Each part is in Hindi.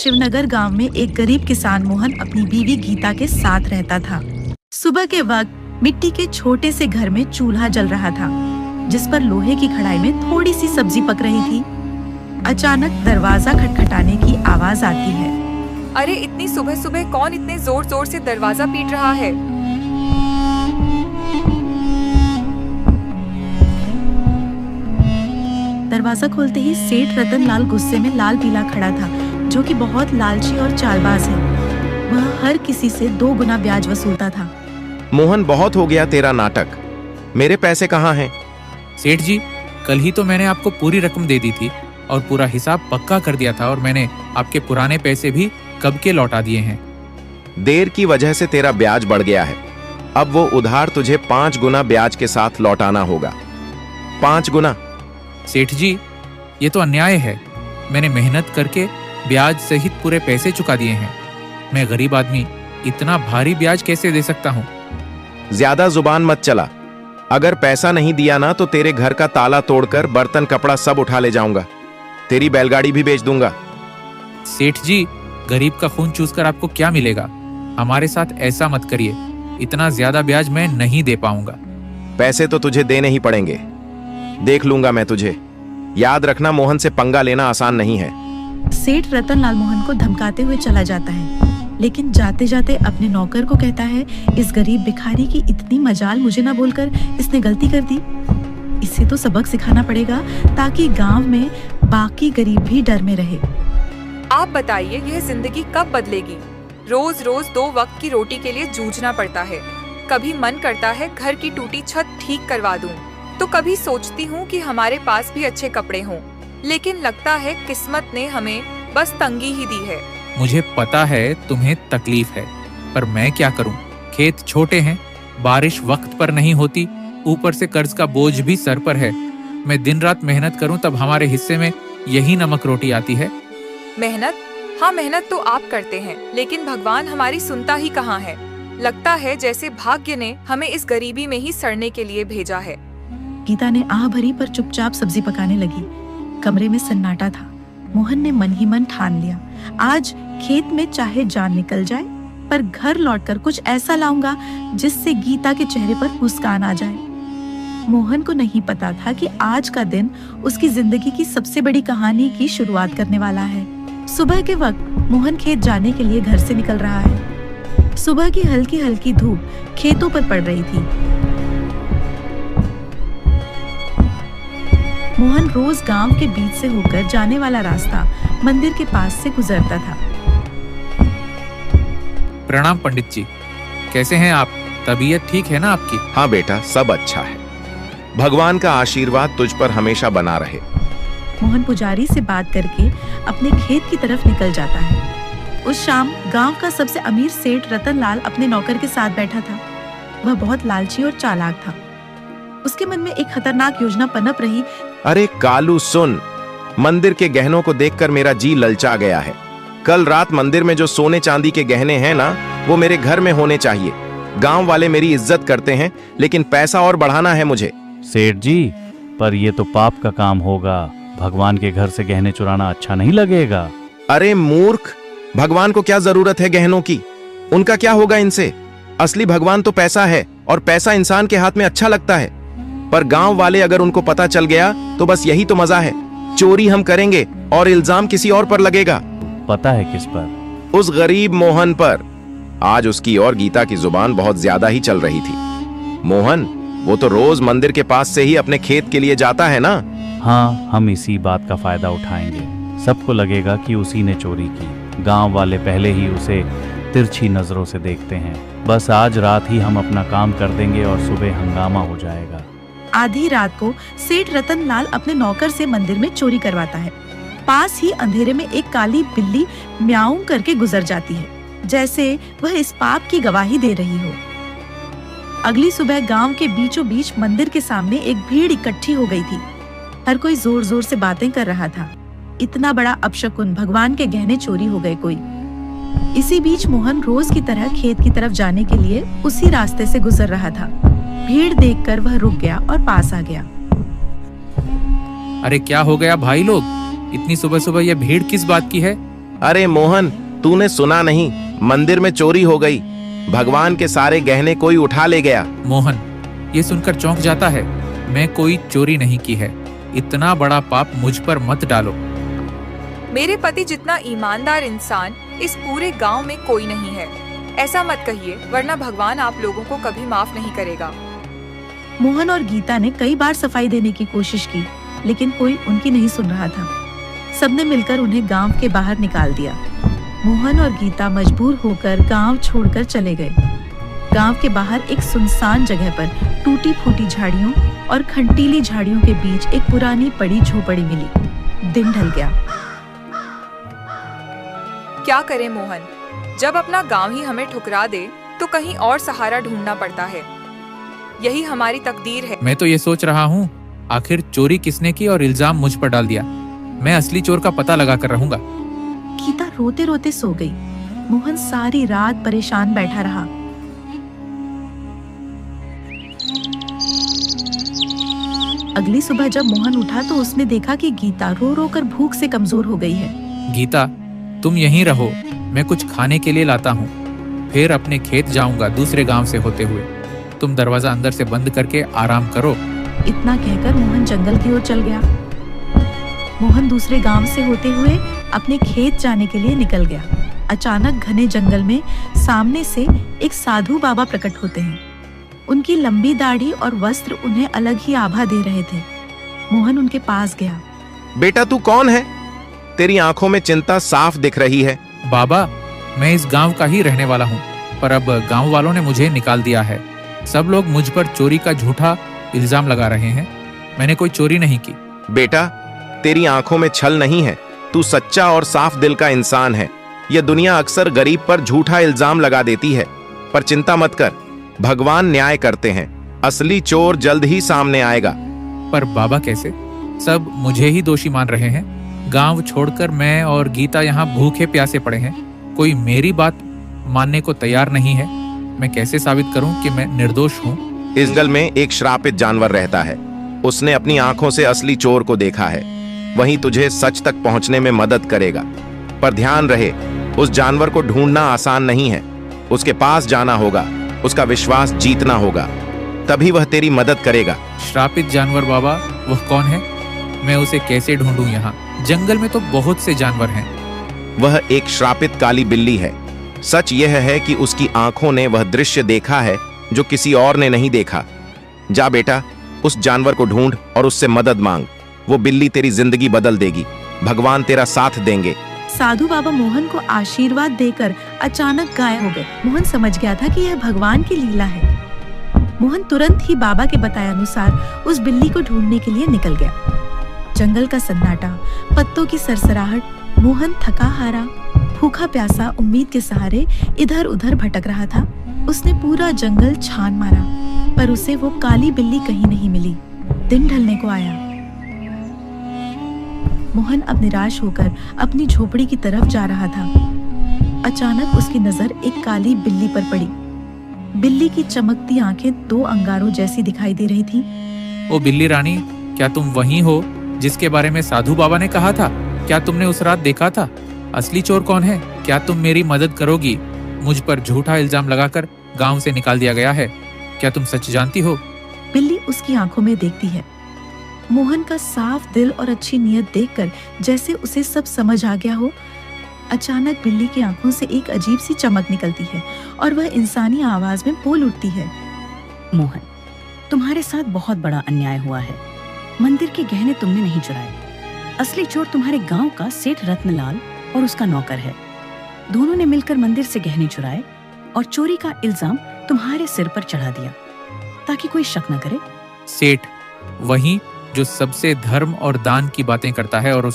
शिवनगर गांव में एक गरीब किसान मोहन अपनी बीवी गीता के साथ रहता था। सुबह के वक्त मिट्टी के छोटे से घर में चूल्हा जल रहा था, जिस पर लोहे की कढ़ाई में थोड़ी सी सब्जी पक रही थी। अचानक दरवाजा खटखटाने की आवाज आती है। अरे इतनी सुबह सुबह कौन इतने जोर जोर से दरवाजा पीट रहा है? दरवाजा खोलते ही सेठ रतन लाल गुस्से में लाल पीला खड़ा था, जो कि बहुत लालची और चालबाज है। वह हर किसी से 2 गुना ब्याज वसूलता था। मोहन, बहुत हो गया तेरा नाटक। मेरे पैसे कहाँ हैं? सेठ जी, कल ही तो मैंने आपको पूरी रकम दे दी थी और पूरा हिसाब पक्का कर दिया था, और मैंने आपके पुराने पैसे भी कब के लौटा दिए हैं। देर की वजह से तेरा ब्याज बढ़ गया है। अब वो उधार तुझे 5 गुना ब्याज के साथ लौटाना होगा। 5 गुना। सेठ जी, ये तो अन्याय है। मैंने मेहनत करके ब्याज सहित पूरे पैसे चुका दिए हैं। मैं गरीब आदमी इतना भारी ब्याज कैसे दे सकता हूँ? ज्यादा जुबान मत चला। अगर पैसा नहीं दिया ना तो तेरे घर का ताला तोड़कर बर्तन कपड़ा सब उठा ले जाऊंगा। तेरी बैलगाड़ी भी बेच दूंगा। सेठ जी, गरीब का खून चूसकर आपको क्या मिलेगा? हमारे साथ ऐसा मत करिए। इतना ज्यादा ब्याज मैं नहीं दे पाऊंगा। पैसे तो तुझे देने ही पड़ेंगे। देख लूंगा मैं तुझे। याद रखना, मोहन से पंगा लेना आसान नहीं है। सेठ रतन लाल मोहन को धमकाते हुए चला जाता है, लेकिन जाते जाते अपने नौकर को कहता है, इस गरीब भिखारी की इतनी मजाल मुझे ना बोलकर इसने गलती कर दी। इसे तो सबक सिखाना पड़ेगा, ताकि गांव में बाकी गरीब भी डर में रहे। आप बताइए, यह जिंदगी कब बदलेगी? रोज रोज 2 वक्त की रोटी के लिए जूझना पड़ता है। कभी मन करता है घर की टूटी छत ठीक करवा दूं, तो कभी सोचती हूँ कि हमारे पास भी अच्छे कपड़े हों, लेकिन लगता है किस्मत ने हमें बस तंगी ही दी है। मुझे पता है तुम्हें तकलीफ है, पर मैं क्या करूं? खेत छोटे हैं, बारिश वक्त पर नहीं होती, ऊपर से कर्ज का बोझ भी सर पर है। मैं दिन रात मेहनत करूं तब हमारे हिस्से में यही नमक रोटी आती है। मेहनत? हाँ, मेहनत तो आप करते हैं, लेकिन भगवान हमारी सुनता ही कहाँ है। लगता है जैसे भाग्य ने हमें इस गरीबी में ही सड़ने के लिए भेजा है। गीता ने आह भरी पर चुपचाप सब्जी पकाने लगी। कमरे में सन्नाटा था। मोहन ने मन ही मन ठान लिया, आज खेत में चाहे जान निकल जाए, पर घर लौटकर कुछ ऐसा लाऊंगा जिससे गीता के चेहरे पर मुस्कान आ जाए। मोहन को नहीं पता था कि आज का दिन उसकी जिंदगी की सबसे बड़ी कहानी की शुरुआत करने वाला है। सुबह के वक्त मोहन खेत जाने के लिए घर से निकल रहा है। सुबह की हल्की हल्की धूप खेतों पर पड़ रही थी। मोहन रोज गांव के बीच से होकर जाने वाला रास्ता मंदिर के पास से गुजरता था। प्रणाम पंडित जी, कैसे हैं आप? तबीयत ठीक है ना आपकी? हाँ बेटा, सब अच्छा है। भगवान का आशीर्वाद तुझ पर हमेशा बना रहे। मोहन पुजारी से बात करके अपने खेत की तरफ निकल जाता है। उस शाम गांव का सबसे अमीर सेठ रतन लाल अपने नौकर के साथ बैठा था। वह बहुत लालची और चालाक था। उसके मन में एक खतरनाक योजना पनप रही। अरे कालू सुन, मंदिर के गहनों को देखकर मेरा जी ललचा गया है। कल रात मंदिर में जो सोने चांदी के गहने हैं ना, वो मेरे घर में होने चाहिए। गांव वाले मेरी इज्जत करते हैं, लेकिन पैसा और बढ़ाना है मुझे। सेठ जी, पर ये तो पाप का काम होगा। भगवान के घर से गहने चुराना अच्छा नहीं लगेगा। अरे मूर्ख, भगवान को क्या जरूरत है गहनों की? उनका क्या होगा इनसे? असली भगवान तो पैसा है, और पैसा इंसान के हाथ में अच्छा लगता है। पर गांव वाले अगर उनको पता चल गया तो बस यही तो मजा है। चोरी हम करेंगे और इल्जाम किसी और पर लगेगा। पता है किस पर? उस गरीब मोहन पर। आज उसकी और गीता की जुबान बहुत ज्यादा ही चल रही थी। मोहन, वो तो रोज मंदिर के पास से ही अपने खेत के लिए जाता है ना। हाँ, हम इसी बात का फायदा उठाएंगे। सबको लगेगा कि उसी ने चोरी की। गांव वाले पहले ही उसे तिरछी नजरों से देखते हैं। बस आज रात ही हम अपना काम कर देंगे और सुबह हंगामा हो जाएगा। आधी रात को सेठ रतन लाल अपने नौकर से मंदिर में चोरी करवाता है। पास ही अंधेरे में एक काली बिल्ली म्याऊं करके गुजर जाती है, जैसे वह इस पाप की गवाही दे रही हो। अगली सुबह गांव के बीचों बीच मंदिर के सामने एक भीड़ इकट्ठी हो गई थी। हर कोई जोर जोर से बातें कर रहा था। इतना बड़ा अपशकुन, भगवान के गहने चोरी हो गए कोई। इसी बीच मोहन रोज की तरह खेत की तरफ जाने के लिए उसी रास्ते से गुजर रहा था। भीड़ देखकर वह रुक गया और पास आ गया। अरे क्या हो गया भाई लोग? इतनी सुबह सुबह यह भीड़ किस बात की है? अरे मोहन, तूने सुना नहीं, मंदिर में चोरी हो गई। भगवान के सारे गहने कोई उठा ले गया। मोहन ये सुनकर चौंक जाता है। मैं कोई चोरी नहीं की है। इतना बड़ा पाप मुझ पर मत डालो। मेरे पति जितना ईमानदार इंसान इस पूरे गांव में कोई नहीं है। ऐसा मत कहिए, वरना भगवान आप लोगों को कभी माफ नहीं करेगा। मोहन और गीता ने कई बार सफाई देने की कोशिश की, लेकिन कोई उनकी नहीं सुन रहा था। सबने मिलकर उन्हें गांव के बाहर निकाल दिया। मोहन और गीता मजबूर होकर गांव छोड़कर चले गए। गांव के बाहर एक सुनसान जगह पर टूटी फूटी झाड़ियों और खंटीली झाड़ियों के बीच एक पुरानी पड़ी झोपड़ी मिली। दिन ढल गया। क्या करें मोहन, जब अपना गांव ही हमें ठुकरा दे तो कहीं और सहारा ढूंढना पड़ता है। यही हमारी तकदीर है। मैं तो ये सोच रहा हूँ, आखिर चोरी किसने की और इल्जाम मुझ पर डाल दिया। मैं असली चोर का पता लगा कर रहूंगा। गीता रोते रोते सो गई। मोहन सारी रात परेशान बैठा रहा। अगली सुबह जब मोहन उठा तो उसने देखा कि गीता रो रो कर भूख से कमजोर हो गई है। गीता, तुम यहीं रहो, मैं कुछ खाने के लिए लाता हूँ। फिर अपने खेत जाऊंगा दूसरे गांव से होते हुए। तुम दरवाजा अंदर से बंद करके आराम करो। इतना कहकर मोहन जंगल की ओर चल गया। मोहन दूसरे गांव से होते हुए अपने खेत जाने के लिए निकल गया। अचानक घने जंगल में सामने से एक साधु बाबा प्रकट होते हैं। उनकी लंबी दाढ़ी और वस्त्र उन्हें अलग ही आभा दे रहे थे। मोहन उनके पास गया। बेटा, तू कौन है? तेरी आंखों में चिंता साफ दिख रही है। बाबा, मैं इस गांव का ही रहने वाला हूँ, पर अब गांव वालों ने मुझे निकाल दिया है। सब लोग मुझ पर चोरी का झूठा इल्जाम लगा रहे हैं। मैंने कोई चोरी नहीं की। बेटा, तेरी आंखों में छल नहीं है। तू सच्चा और साफ दिल का इंसान है। यह दुनिया अक्सर गरीब पर झूठा इल्जाम लगा देती है, पर चिंता मत कर, भगवान न्याय करते हैं। असली चोर जल्द ही सामने आएगा। पर बाबा कैसे? सब मुझे ही दोषी मान रहे हैं। गांव छोड़कर मैं और गीता यहाँ भूखे प्यासे पड़े हैं। कोई मेरी बात मानने को तैयार नहीं है। मैं कैसे साबित करूं कि मैं निर्दोष हूँ? इस जंगल में एक श्रापित जानवर रहता है। उसने अपनी आंखों से असली चोर को देखा है। वही तुझे सच तक पहुंचने में मदद करेगा। पर ध्यान रहे, उस जानवर को ढूंढना आसान नहीं है। उसके पास जाना होगा, उसका विश्वास जीतना होगा, तभी वह तेरी मदद करेगा। श्रापित जानवर बाबा, वह कौन है? मैं उसे कैसे ढूंढूं? यहाँ जंगल में तो बहुत से जानवर हैं। वह एक श्रापित काली बिल्ली है। सच यह है कि उसकी आंखों ने वह दृश्य देखा है जो किसी और ने नहीं देखा। जा बेटा, उस जानवर को ढूंढ और उससे मदद मांग। वो बिल्ली तेरी जिंदगी बदल देगी। भगवान तेरा साथ देंगे। साधु बाबा मोहन को आशीर्वाद देकर अचानक गायब हो गए। मोहन समझ गया था कि यह भगवान की लीला है। मोहन तुरंत ही बाबा के बताए अनुसार उस बिल्ली को ढूंढने के लिए निकल गया। जंगल का सन्नाटा, पत्तों की सरसराहट, मोहन थका हारा, भूखा प्यासा उम्मीद के सहारे इधर उधर भटक रहा था। उसने पूरा जंगल छान मारा, पर उसे वो काली बिल्ली कहीं नहीं मिली। दिन ढलने को आया। मोहन अब निराश होकर अपनी झोपड़ी की तरफ जा रहा था। अचानक उसकी नजर एक काली बिल्ली पर पड़ी। बिल्ली की चमकती आंखें दो अंगारों जैसी दिखाई दे रही थी। ओ बिल्ली रानी, क्या तुम वही हो जिसके बारे में साधु बाबा ने कहा था? क्या तुमने उस रात देखा था? असली चोर कौन है? क्या तुम मेरी मदद करोगी? मुझ पर झूठा इल्जाम लगाकर गांव से निकाल दिया गया है। क्या तुम सच जानती हो? बिल्ली उसकी आंखों में देखती है। मोहन का साफ दिल और अच्छी नीयत देखकर जैसे उसे सब समझ आ गया हो। अचानक बिल्ली की आंखों से एक अजीब सी चमक निकलती है और वह इंसानी आवाज में बोल उठती है। मोहन, तुम्हारे साथ बहुत बड़ा अन्याय हुआ है। मंदिर के गहने तुमने नहीं चुराए। असली चोर तुम्हारे गांव का सेठ रत्नलाल और उसका नौकर है। दोनों ने मिलकर मंदिर से गहने चुराए और चोरी का इल्जाम तुम्हारे सिर पर चढ़ा दिया ताकि कोई शक न करे। सेठ वही जो सबसे धर्म और दान की बातें करता है, और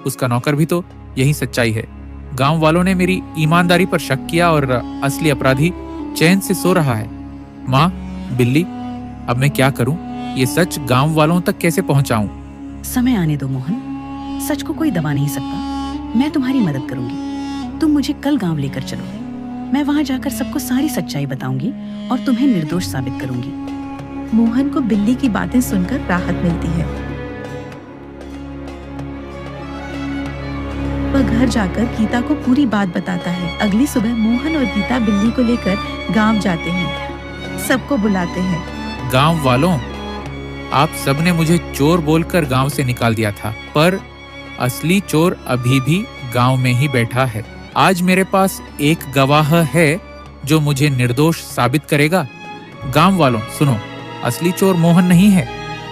उसका नौकर भी तो यही सच्चाई है। गांव वालों ने मेरी ईमानदारी पर शक किया और असली अपराधी चैन से सो रहा है। माँ, बिल्ली, अब मैं क्या करूं? ये सच गांव वालों तक कैसे पहुंचाऊं? समय आने दो मोहन, सच को कोई दबा नहीं सकता। मैं तुम्हारी मदद करूंगी। तुम मुझे कल गांव लेकर चलो। मैं वहां जाकर सबको सारी सच्चाई बताऊंगी और तुम्हें निर्दोष साबित करूंगी। मोहन को बिल्ली की बातें सुनकर राहत मिलती है। वह घर जाकर गीता को पूरी बात बताता है। अगली सुबह मोहन और गीता बिल्ली को लेकर गांव जाते हैं। सबको बुलाते हैं। गांव वालों, आप सबने मुझे चोर बोलकर गांव से निकाल दिया था, पर असली चोर अभी भी गांव में ही बैठा है। आज मेरे पास एक गवाह है जो मुझे निर्दोष साबित करेगा। गांव वालों सुनो, असली चोर मोहन नहीं है।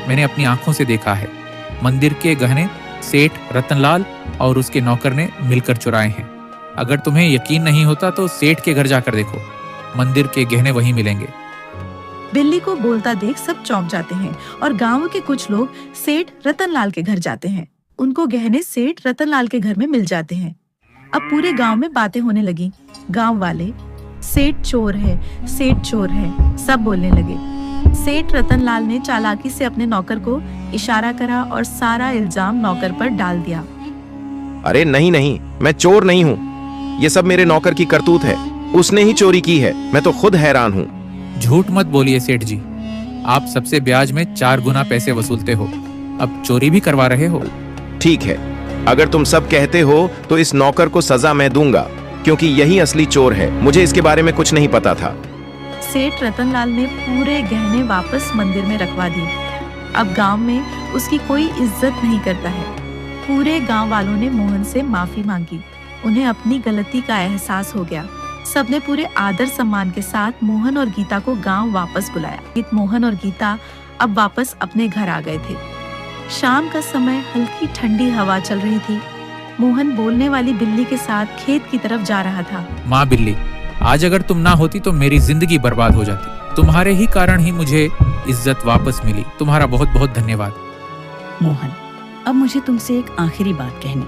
मैंने अपनी आंखों से देखा है। मंदिर के गहने सेठ रतनलाल और उसके नौकर ने मिलकर चुराए हैं। अगर तुम्हें यकीन नहीं होता तो सेठ के घर जाकर देखो, मंदिर के गहने वहीं मिलेंगे। बिल्ली को बोलता देख सब चौंक जाते हैं और गांव के कुछ लोग सेठ रतनलाल के घर जाते हैं। उनको गहने सेठ रतनलाल के घर में मिल जाते हैं। अब पूरे गांव में बातें होने लगी। गांव वाले सेठ चोर है, सेठ चोर है, सब बोलने लगे। सेठ रतनलाल ने चालाकी से अपने नौकर को इशारा करा और सारा इल्जाम नौकर पर डाल दिया। अरे नहीं नहीं, मैं चोर नहीं हूँ। ये सब मेरे नौकर की करतूत है। उसने ही चोरी की है। मैं तो खुद हैरान हूँ। झूठ मत बोलिए सेठ जी, आप सबसे ब्याज में 4 गुना पैसे वसूलते हो, अब चोरी भी करवा रहे हो। ठीक है, अगर तुम सब कहते हो तो इस नौकर को सजा मैं दूंगा, क्योंकि यही असली चोर है। मुझे इसके बारे में कुछ नहीं पता था। सेठ रतनलाल ने पूरे गहने वापस मंदिर में रखवा दिए। अब गांव में उसकी कोई इज्जत नहीं करता है। पूरे गांव वालों ने मोहन से माफी मांगी। उन्हें अपनी गलती का एहसास हो गया। सबने पूरे आदर सम्मान के साथ मोहन और गीता को गांव वापस बुलाया। मोहन और गीता अब वापस अपने घर आ गए थे। शाम का समय, हल्की ठंडी हवा चल रही थी। मोहन बोलने वाली बिल्ली के साथ खेत की तरफ जा रहा था। माँ बिल्ली, आज अगर तुम ना होती तो मेरी जिंदगी बर्बाद हो जाती। तुम्हारे ही कारण ही मुझे इज्जत वापस मिली। तुम्हारा बहुत बहुत धन्यवाद। मोहन, अब मुझे तुमसे एक आखिरी बात कहनी।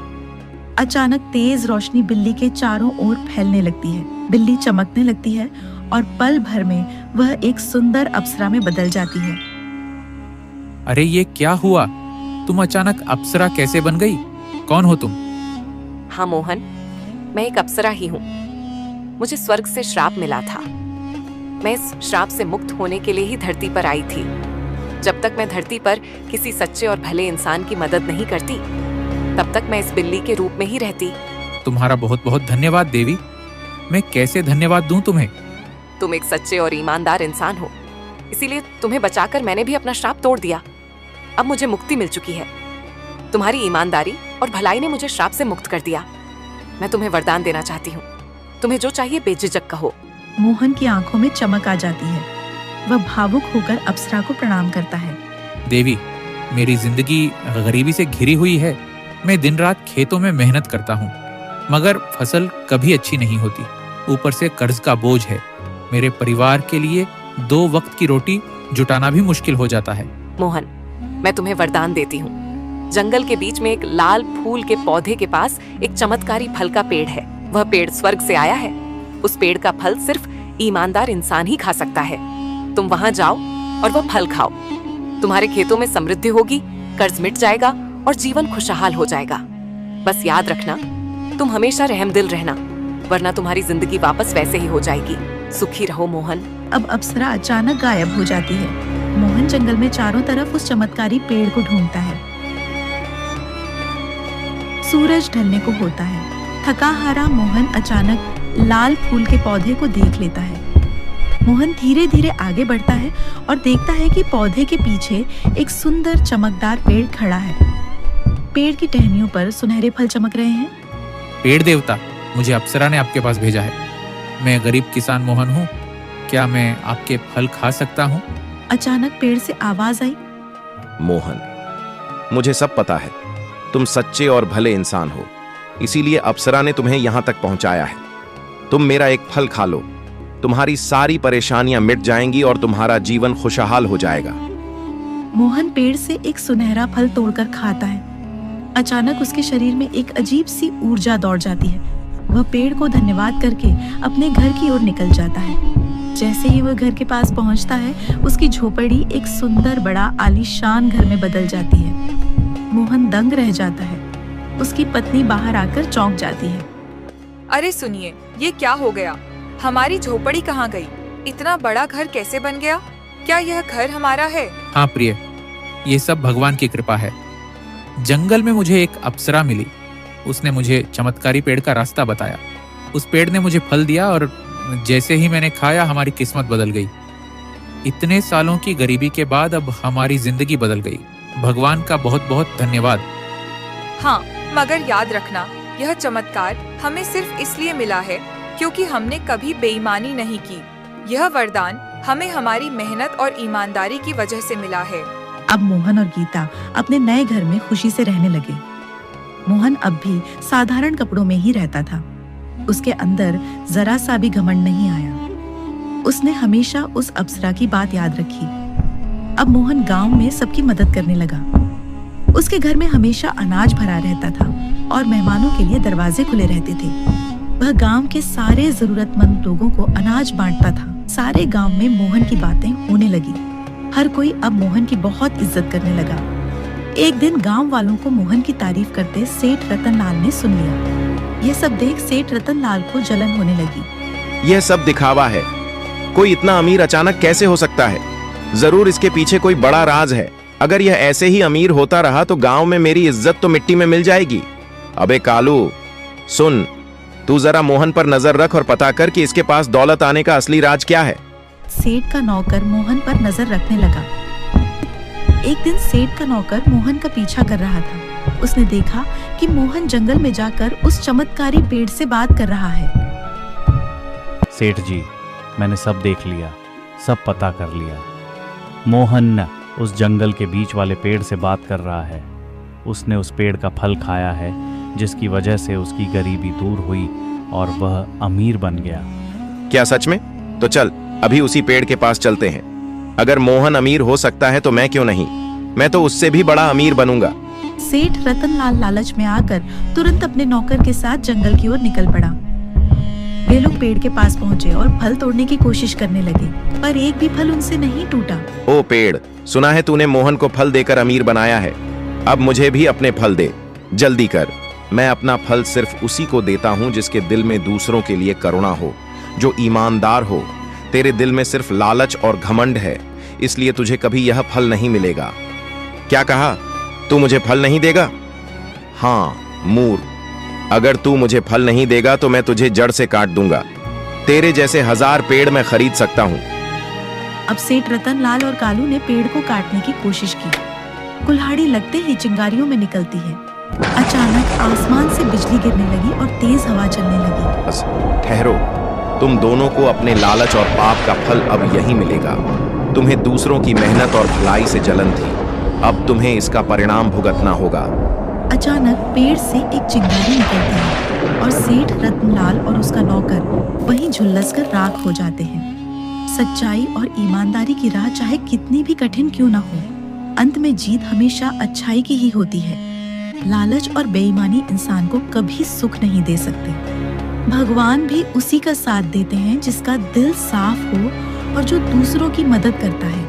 अचानक तेज रोशनी बिल्ली के चारों ओर फैलने लगती है। बिल्ली चमकने लगती है और पल भर में वह एक सुंदर अप्सरा में बदल जाती है। अरे ये क्या हुआ? तुम अचानक अप्सरा कैसे बन गई? कौन हो तुम? हाँ मोहन, मैं एक अप्सरा ही हूँ। मुझे स्वर्ग से श्राप मिला था। मैं इस श्राप से मुक्त होने के लिए ही धरती पर आई थी। जब तक मैं धरती पर किसी सच्चे और भले इंसान की मदद नहीं करती, तब तक मैं इस बिल्ली के रूप में ही रहती। तुम्हारा बहुत बहुत धन्यवाद देवी। मैं कैसे धन्यवाद दूं तुम्हें? तुम एक सच्चे और ईमानदार इंसान हो, इसीलिए तुम्हें बचाकर मैंने भी अपना श्राप तोड़ दिया। अब मुझे मुक्ति मिल चुकी है। तुम्हारी ईमानदारी और भलाई ने मुझे श्राप से मुक्त कर दिया। मैं तुम्हें वरदान देना चाहती हूँ। तुम्हें जो चाहिए बेझिझक कहो। मोहन की आंखों में चमक आ जाती है। वह भावुक होकर अप्सरा को प्रणाम करता है। देवी, मेरी जिंदगी गरीबी से घिरी हुई है। मैं दिन रात खेतों में मेहनत करता हूँ, मगर फसल कभी अच्छी नहीं होती। ऊपर से कर्ज का बोझ है। मेरे परिवार के लिए 2 वक्त की रोटी जुटाना भी मुश्किल हो जाता है। मोहन, मैं तुम्हें वरदान देती हूँ। जंगल के बीच में एक लाल फूल के पौधे के पास एक चमत्कारी फल का पेड़ है। वह पेड़ स्वर्ग से आया है। उस पेड़ का फल सिर्फ ईमानदार इंसान ही खा सकता है। तुम वहां जाओ और वह फल खाओ। तुम्हारे खेतों में समृद्धि होगी, कर्ज मिट जाएगा और जीवन खुशहाल हो जाएगा। बस याद रखना, तुम हमेशा रहमदिल रहना, वरना तुम्हारी जिंदगी वापस वैसे ही हो जाएगी। सुखी रहो मोहन। अब अप्सरा अचानक गायब हो जाती है। मोहन जंगल में चारों तरफ उस चमत्कारी पेड़ को ढूंढता है। सूरज ढलने को होता है। थका हारा मोहन अचानक लाल फूल के पौधे को देख लेता है। मोहन धीरे धीरे आगे बढ़ता है और देखता है कि पौधे के पीछे एक सुंदर चमकदार पेड़ खड़ा है। पेड़ की टहनियों पर सुनहरे फल चमक रहे हैं। पेड़ देवता, मुझे अप्सरा ने आपके पास भेजा है। मैं गरीब किसान मोहन हूँ। क्या मैं आपके फल खा सकता हूँ? अचानक पेड़ से आवाज आई। मोहन, मुझे सब पता है। तुम सच्चे और भले इंसान हो, इसीलिए अप्सरा ने तुम्हें यहां तक पहुंचाया है। तुम मेरा एक फल खा लो, तुम्हारी सारी परेशानियां मिट जाएंगी और तुम्हारा जीवन खुशहाल हो जाएगा। मोहन पेड़ से एक सुनहरा फल तोड़कर खाता है। अचानक उसके शरीर में एक अजीब सी ऊर्जा दौड़ जाती है। वह पेड़ को धन्यवाद करके अपने घर की ओर निकल जाता है। जैसे ही वह घर के पास पहुंचता है, उसकी झोपड़ी एक सुंदर बड़ा आलीशान घर में बदल जाती है। मोहन दंग रह जाता है। उसकी पत्नी बाहर आकर चौंक जाती है। अरे सुनिए, ये क्या हो गया? हमारी झोपड़ी कहाँ गई? इतना बड़ा घर कैसे बन गया? क्या यह घर हमारा है? हाँ प्रिय, ये सब भगवान की कृपा है। जंगल में मुझे एक अप्सरा मिली। उसने मुझे चमत्कारी पेड़ का रास्ता बताया। उस पेड़ ने मुझे फल दिया और जैसे ही मैंने खाया हमारी किस्मत बदल गई। इतने सालों की गरीबी के बाद अब हमारी जिंदगी बदल गई। भगवान का बहुत बहुत धन्यवाद। हाँ, मगर याद रखना, यह चमत्कार हमें सिर्फ इसलिए मिला है क्योंकि हमने कभी बेईमानी नहीं की। यह वरदान हमें हमारी मेहनत और ईमानदारी की वजह से मिला है। अब मोहन और गीता अपने नए घर में खुशी से रहने लगे। मोहन अब भी साधारण कपड़ों में ही रहता था। उसके अंदर जरा सा भी घमंड नहीं आया। उसने हमेशा उस अप्सरा की बात याद रखी। अब मोहन गांव में सबकी मदद करने लगा। उसके घर में हमेशा अनाज भरा रहता था और मेहमानों के लिए दरवाजे खुले रहते थे। वह गांव के सारे जरूरतमंद लोगों को अनाज बांटता था। सारे गांव में मोहन की बातें होने लगी। हर कोई अब मोहन की बहुत इज्जत करने लगा। एक दिन गांव वालों को मोहन की तारीफ करते सेठ रतनलाल ने सुन लिया। यह सब देख सेठ रतनलाल को जलन होने लगी। यह सब दिखावा है। कोई इतना अमीर अचानक कैसे हो सकता है? जरूर इसके पीछे कोई बड़ा राज है। अगर यह ऐसे ही अमीर होता रहा तो गांव में मेरी इज्जत तो मिट्टी में मिल जाएगी। अबे कालू, सुन, तू जरा मोहन पर नजर रख और पता कर कि इसके पास दौलत आने का असली राज क्या है। सेठ का नौकर मोहन पर नजर रखने लगा। एक दिन सेठ का नौकर मोहन का पीछा कर रहा था। उसने देखा कि मोहन जंगल में जाकर उस चमत्कारी पेड़ से बात कर रहा है। सेठ जी, मैंने सब देख लिया, सब पता कर लिया। मोहन उस जंगल के बीच वाले पेड़ से बात कर रहा है। उसने उस पेड़ का फल खाया है, जिसकी वजह से उसकी गरीबी दूर हुई और वह अमीर बन गया। क्या सच में? तो चल अभी उसी पेड़ के पास चलते हैं। अगर मोहन अमीर हो सकता है तो मैं क्यों नहीं? मैं तो उससे भी बड़ा अमीर बनूंगा। सेठ रतनलाल लालच में आकर तुरंत अपने नौकर के साथ जंगल की ओर निकल पड़ा। वे लोग पेड़ के पास पहुंचे और फल तोड़ने की कोशिश करने लगे, पर एक भी फल उनसे नहीं टूटा। ओ पेड़, सुना है तूने मोहन को फल देकर अमीर बनाया है। अब मुझे भी अपने फल दे, जल्दी कर। मैं अपना फल सिर्फ उसी को देता हूँ जिसके दिल में दूसरों के लिए करुणा हो, जो ईमानदार हो। तेरे दिल में सिर्फ लालच और घमंड है, इसलिए तुझे कभी यह फल नहीं मिलेगा। क्या कहा? तू मुझे फल नहीं देगा? हाँ मूर्ख, अगर तू मुझे फल नहीं देगा तो मैं तुझे जड़ से काट दूंगा। तेरे जैसे 1000 पेड़ मैं खरीद सकता हूँ। अब सेठ रतनलाल और कालू ने पेड़ को काटने की कोशिश की। कुल्हाड़ी लगते ही चिंगारियों में निकलती है। अचानक आसमान से बिजली गिरने लगी और तेज हवा चलने लगी। बस ठहरो, तुम दोनों को अपने लालच और पाप का फल अब यही मिलेगा। तुम्हें दूसरों की मेहनत और भलाई से जलन थी, अब तुम्हें इसका परिणाम भुगतना होगा। अचानक पेड़ से एक चिंगारी निकलती है और सेठ रतनलाल और उसका नौकर वहीं झुलस कर राख हो जाते हैं। सच्चाई और ईमानदारी की राह चाहे कितनी भी कठिन क्यों ना हो, अंत में जीत हमेशा अच्छाई की ही होती है। लालच और बेईमानी इंसान को कभी सुख नहीं दे सकते। भगवान भी उसी का साथ देते हैं जिसका दिल साफ हो और जो दूसरों की मदद करता है।